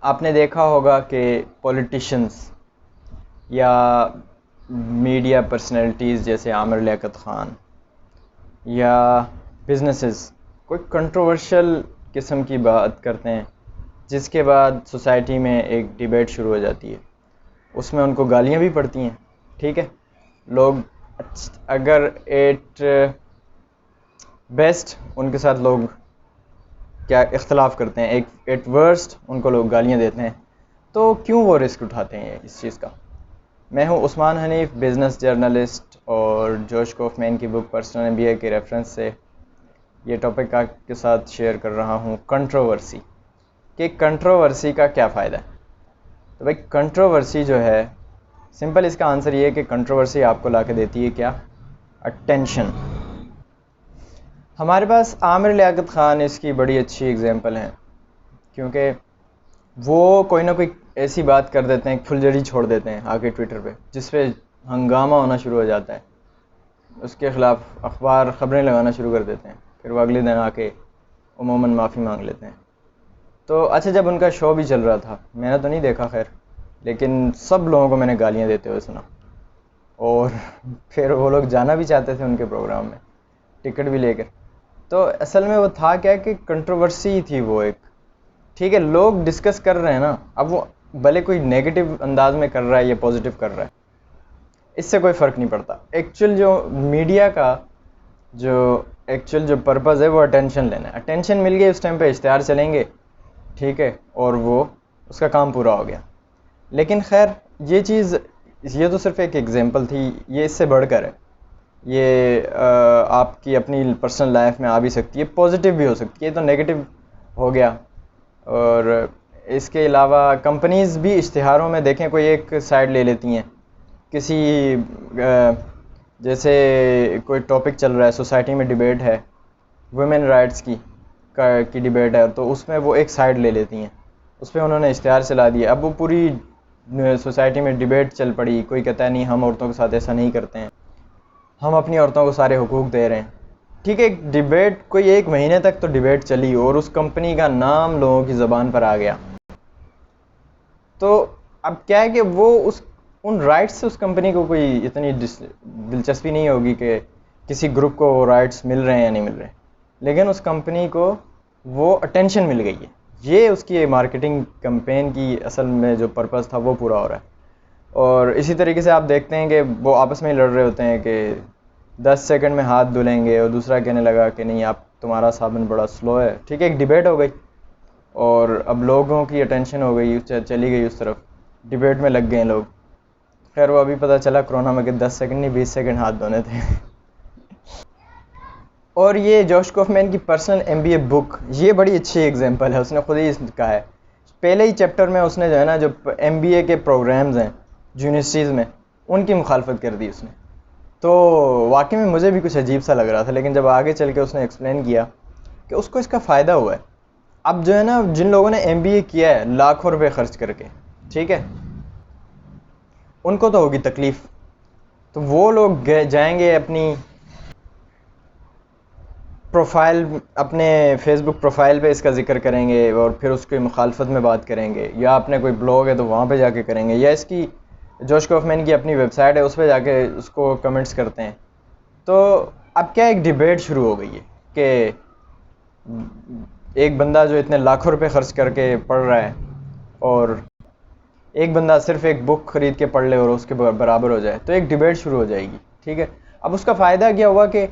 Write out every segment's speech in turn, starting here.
آپ نے دیکھا ہوگا کہ پولیٹیشنز یا میڈیا پرسنالٹیز جیسے عامر لیاقت خان یا بزنسز کوئی کنٹروورشل قسم کی بات کرتے ہیں، جس کے بعد سوسائٹی میں ایک ڈیبیٹ شروع ہو جاتی ہے، اس میں ان کو گالیاں بھی پڑتی ہیں. ٹھیک ہے، لوگ اگر ایٹ بیسٹ ان کے ساتھ لوگ کیا اختلاف کرتے ہیں، ایٹ ورسٹ ان کو لوگ گالیاں دیتے ہیں، تو کیوں وہ رسک اٹھاتے ہیں اس چیز کا؟ میں ہوں عثمان حنیف، بزنس جرنلسٹ، اور جوش کوفمین کی بک پرسنل MBA کے ریفرنس سے یہ ٹاپک آپ کے ساتھ شیئر کر رہا ہوں، کنٹروورسی. کہ کنٹروورسی کا کیا فائدہ ہے؟ تو بھائی کنٹروورسی جو ہے، سمپل اس کا آنسر یہ ہے کہ کنٹروورسی آپ کو لا کے دیتی ہے کیا؟ اٹینشن. ہمارے پاس عامر لیاقت خان اس کی بڑی اچھی اگزامپل ہیں، کیونکہ وہ کوئی نہ کوئی ایسی بات کر دیتے ہیں، پھلجڑی چھوڑ دیتے ہیں آ کے ٹویٹر پہ، جس پہ ہنگامہ ہونا شروع ہو جاتا ہے، اس کے خلاف اخبار خبریں لگانا شروع کر دیتے ہیں، پھر وہ اگلے دن آ کے عموماً معافی مانگ لیتے ہیں. تو اچھا، جب ان کا شو بھی چل رہا تھا، میں نے تو نہیں دیکھا خیر، لیکن سب لوگوں کو میں نے گالیاں دیتے ہوئے سنا، اور پھر وہ لوگ جانا بھی چاہتے تھے ان کے پروگرام میں ٹکٹ بھی لے کر. تو اصل میں وہ تھا کیا کہ کنٹروورسی تھی وہ ایک. ٹھیک ہے، لوگ ڈسکس کر رہے ہیں نا، اب وہ بھلے کوئی نیگیٹو انداز میں کر رہا ہے یا پازیٹیو کر رہا ہے، اس سے کوئی فرق نہیں پڑتا. ایکچوئل جو میڈیا کا جو پرپز ہے وہ اٹینشن لینا ہے. اٹینشن مل گئی، اس ٹائم پہ اشتہار چلیں گے، ٹھیک ہے، اور وہ اس کا کام پورا ہو گیا. لیکن خیر یہ تو صرف ایک ایگزامپل تھی، یہ اس سے بڑھ کر ہے. یہ آپ کی اپنی پرسنل لائف میں آ بھی سکتی ہے، پازیٹیو بھی ہو سکتی ہے، یہ تو نیگیٹو ہو گیا. اور اس کے علاوہ کمپنیز بھی اشتہاروں میں دیکھیں کوئی ایک سائڈ لے لیتی ہیں. کسی جیسے کوئی ٹاپک چل رہا ہے، سوسائٹی میں ڈیبیٹ ہے، ویمن رائٹس کی ڈیبیٹ ہے، تو اس میں وہ ایک سائڈ لے لیتی ہیں، اس پہ انہوں نے اشتہار چلا دیا. اب وہ پوری سوسائٹی میں ڈیبیٹ چل پڑی، کوئی کہتا ہے نہیں ہم عورتوں کے ساتھ ایسا نہیں کرتے ہیں، ہم اپنی عورتوں کو سارے حقوق دے رہے ہیں. ٹھیک ہے، ڈیبیٹ کوئی 1 مہینے تک تو ڈیبیٹ چلی، اور اس کمپنی کا نام لوگوں کی زبان پر آ گیا. تو اب کیا ہے کہ وہ ان رائٹس سے اس کمپنی کو کوئی اتنی دلچسپی نہیں ہوگی کہ کسی گروپ کو وہ رائٹس مل رہے ہیں یا نہیں مل رہے، لیکن اس کمپنی کو وہ اٹینشن مل گئی ہے. یہ اس کی مارکیٹنگ کمپین کی اصل میں جو پرپز تھا وہ پورا ہو رہا ہے. اور اسی طریقے سے آپ دیکھتے ہیں کہ وہ آپس میں ہی لڑ رہے ہوتے ہیں کہ 10 سیکنڈ میں ہاتھ دھلیں گے، اور دوسرا کہنے لگا کہ نہیں تمہارا صابن بڑا سلو ہے. ٹھیک ہے، ایک ڈیبیٹ ہو گئی، اور اب لوگوں کی اٹینشن ہو گئی، چلی گئی اس طرف، ڈیبیٹ میں لگ گئے لوگ. خیر وہ ابھی پتہ چلا کرونا میں کہ 10 سیکنڈ نہیں 20 سیکنڈ ہاتھ دھونے تھے. اور یہ جوش کوفمین کی پرسنل MBA بک، یہ بڑی اچھی ایگزامپل ہے. اس نے خود ہی کہا ہے، پہلے ہی چیپٹر میں اس نے جو ہے نا، جو MBA کے پروگرامز ہیں یونیورسٹیز میں، ان کی مخالفت کر دی اس نے. تو واقعی میں مجھے بھی کچھ عجیب سا لگ رہا تھا، لیکن جب آگے چل کے اس نے ایکسپلین کیا کہ اس کو اس کا فائدہ ہوا ہے. اب جو ہے نا، جن لوگوں نے MBA کیا ہے لاکھوں روپے خرچ کر کے، ٹھیک ہے، ان کو تو ہوگی تکلیف. تو وہ لوگ جائیں گے اپنی پروفائل، اپنے فیس بک پروفائل پہ اس کا ذکر کریں گے، اور پھر اس کی مخالفت میں بات کریں گے، یا اپنے کوئی بلاگ ہے تو وہاں پہ جا کے کریں گے، یا اس کی جوش کوفمین کی اپنی ویب سائٹ ہے اس پہ جا کے اس کو کمنٹس کرتے ہیں. تو اب کیا ایک ڈیبیٹ شروع ہو گئی ہے کہ ایک بندہ جو اتنے لاکھوں روپے خرچ کر کے پڑھ رہا ہے، اور ایک بندہ صرف ایک بک خرید کے پڑھ لے اور اس کے برابر ہو جائے، تو ایک ڈیبیٹ شروع ہو جائے گی. ٹھیک ہے، اب اس کا فائدہ کیا ہوا کہ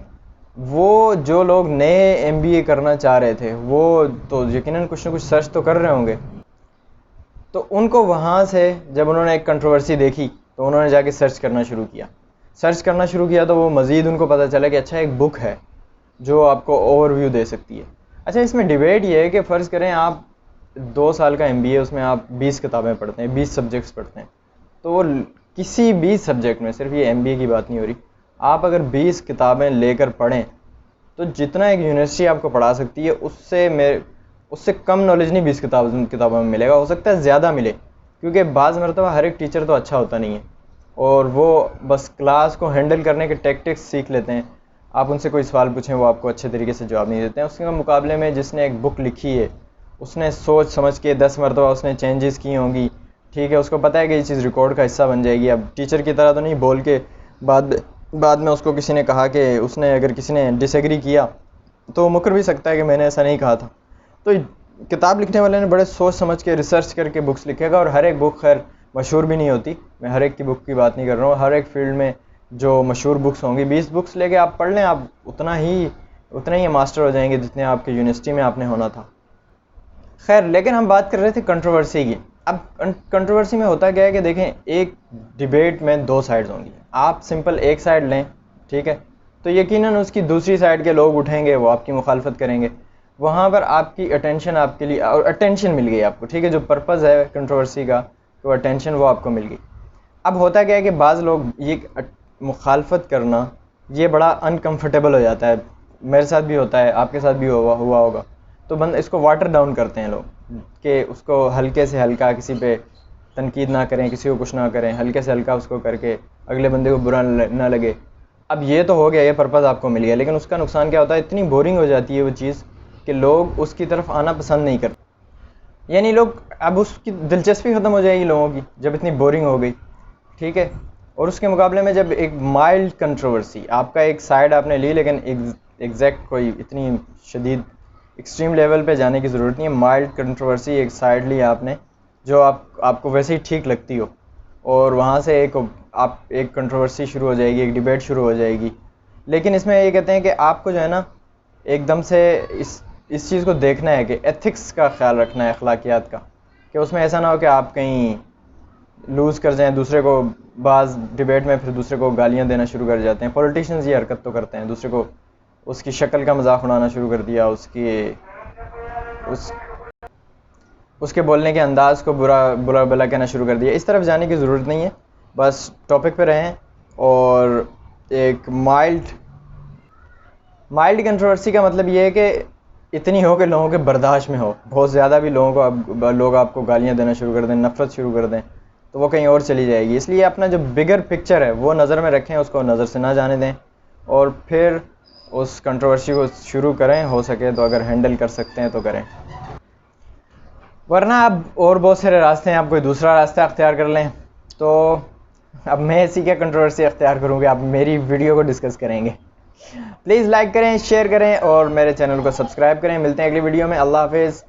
وہ جو لوگ نئے MBA کرنا چاہ رہے تھے، وہ تو یقیناً کچھ نہ کچھ سرچ تو کر رہے ہوں گے. تو ان کو وہاں سے جب انہوں نے ایک کنٹروورسی دیکھی تو انہوں نے جا کے سرچ کرنا شروع کیا تو وہ مزید ان کو پتہ چلا کہ اچھا ایک بک ہے جو آپ کو اوور ویو دے سکتی ہے. اچھا، اس میں ڈیبیٹ یہ ہے کہ فرض کریں آپ 2 سال کا MBA، اس میں آپ 20 کتابیں پڑھتے ہیں، 20 سبجیکٹس پڑھتے ہیں، تو وہ کسی بھی سبجیکٹ میں، صرف یہ MBA کی بات نہیں ہو رہی، آپ اگر 20 کتابیں لے کر پڑھیں تو جتنا ایک یونیورسٹی آپ کو پڑھا سکتی ہے اس سے کم نالج نہیں 20 کتابوں میں ملے گا. ہو سکتا ہے زیادہ ملے، کیونکہ بعض مرتبہ ہر ایک ٹیچر تو اچھا ہوتا نہیں ہے، اور وہ بس کلاس کو ہینڈل کرنے کے ٹیکٹکس سیکھ لیتے ہیں. آپ ان سے کوئی سوال پوچھیں وہ آپ کو اچھے طریقے سے جواب نہیں دیتے ہیں. اس کے مقابلے میں جس نے ایک بک لکھی ہے اس نے سوچ سمجھ کے 10 مرتبہ اس نے چینجز کی ہوں گی، ٹھیک ہے، اس کو پتہ ہے کہ یہ چیز ریکارڈ کا حصہ بن جائے گی. اب ٹیچر کی طرح تو نہیں بول کے بعد میں اس کو کسی نے کہا کہ اس نے اگر کسی نے ڈس ایگری کیا تو وہ مکر بھی سکتا ہے کہ میں نے ایسا نہیں کہا تھا. تو کتاب لکھنے والے نے بڑے سوچ سمجھ کے ریسرچ کر کے بکس لکھے گا. اور ہر ایک بک خیر مشہور بھی نہیں ہوتی، میں ہر ایک کی بک کی بات نہیں کر رہا ہوں. ہر ایک فیلڈ میں جو مشہور بکس ہوں گی، 20 بکس لے کے آپ پڑھ لیں، آپ اتنا ہی ماسٹر ہو جائیں گے جتنے آپ کے یونیورسٹی میں آپ نے ہونا تھا. خیر، لیکن ہم بات کر رہے تھے کنٹروورسی کی. اب کنٹروورسی میں ہوتا کیا ہے کہ دیکھیں، ایک ڈیبیٹ میں 2 سائڈز ہوں گی. آپ سمپل ایک سائڈ لیں، ٹھیک ہے، تو یقیناً اس کی دوسری سائڈ کے لوگ اٹھیں گے، وہ آپ کی مخالفت کریں گے. وہاں پر آپ کی اٹینشن آپ کے لیے، اور اٹینشن مل گئی آپ کو، ٹھیک ہے، جو پرپز ہے کنٹروورسی کا، تو اٹینشن وہ آپ کو مل گئی. اب ہوتا کیا ہے کہ بعض لوگ یہ مخالفت کرنا یہ بڑا انکمفرٹیبل ہو جاتا ہے. میرے ساتھ بھی ہوتا ہے، آپ کے ساتھ بھی ہوا ہوگا. تو اس کو واٹر ڈاؤن کرتے ہیں لوگ کہ اس کو ہلکے سے ہلکا، کسی پہ تنقید نہ کریں، کسی کو کچھ نہ کریں، ہلکے سے ہلکا اس کو کر کے اگلے بندے کو برا نہ لگے. اب یہ تو ہو گیا، یہ پرپز آپ کو مل گیا، لیکن اس کا نقصان کیا ہوتا ہے؟ اتنی بورنگ ہو جاتی ہے وہ چیز کہ لوگ اس کی طرف آنا پسند نہیں کرتے. یعنی لوگ، اب اس کی دلچسپی ختم ہو جائے گی لوگوں کی جب اتنی بورنگ ہو گئی، ٹھیک ہے. اور اس کے مقابلے میں جب ایک مائلڈ کنٹروورسی، آپ کا ایک سائڈ آپ نے لی، لیکن ایگزیکٹ کوئی اتنی شدید ایکسٹریم لیول پہ جانے کی ضرورت نہیں ہے. مائلڈ کنٹروورسی ایک سائڈ لی آپ نے جو آپ کو ویسے ہی ٹھیک لگتی ہو، اور وہاں سے ایک کنٹروورسی شروع ہو جائے گی، ایک ڈیبیٹ شروع ہو جائے گی. لیکن اس میں یہ کہتے ہیں کہ آپ کو جو ہے نا ایک دم سے اس چیز کو دیکھنا ہے کہ ایتھکس کا خیال رکھنا ہے، اخلاقیات کا، کہ اس میں ایسا نہ ہو کہ آپ کہیں لوز کر جائیں دوسرے کو. بعض ڈیبیٹ میں پھر دوسرے کو گالیاں دینا شروع کر جاتے ہیں. پولیٹیشنز یہ حرکت تو کرتے ہیں، دوسرے کو اس کی شکل کا مذاق اڑانا شروع کر دیا، اس کے بولنے کے انداز کو برا بلا کہنا شروع کر دیا. اس طرف جانے کی ضرورت نہیں ہے، بس ٹاپک پہ رہیں. اور ایک مائلڈ کنٹروورسی کا مطلب یہ ہے کہ اتنی ہو کہ لوگوں کے برداشت میں ہو. بہت زیادہ بھی لوگ آپ کو گالیاں دینا شروع کر دیں، نفرت شروع کر دیں، تو وہ کہیں اور چلی جائے گی. اس لیے اپنا جو بگر پکچر ہے وہ نظر میں رکھیں، اس کو نظر سے نہ جانے دیں، اور پھر اس کنٹروورسی کو شروع کریں. ہو سکے تو اگر ہینڈل کر سکتے ہیں تو کریں، ورنہ اب اور بہت سارے راستے ہیں، آپ کوئی دوسرا راستہ اختیار کر لیں. تو اب میں اسی کا کنٹروورسی اختیار کروں گی، آپ میری ویڈیو کو ڈسکس کریں گے. پلیز لائک کریں، شیئر کریں، اور میرے چینل کو سبسکرائب کریں. ملتے ہیں اگلی ویڈیو میں. اللہ حافظ.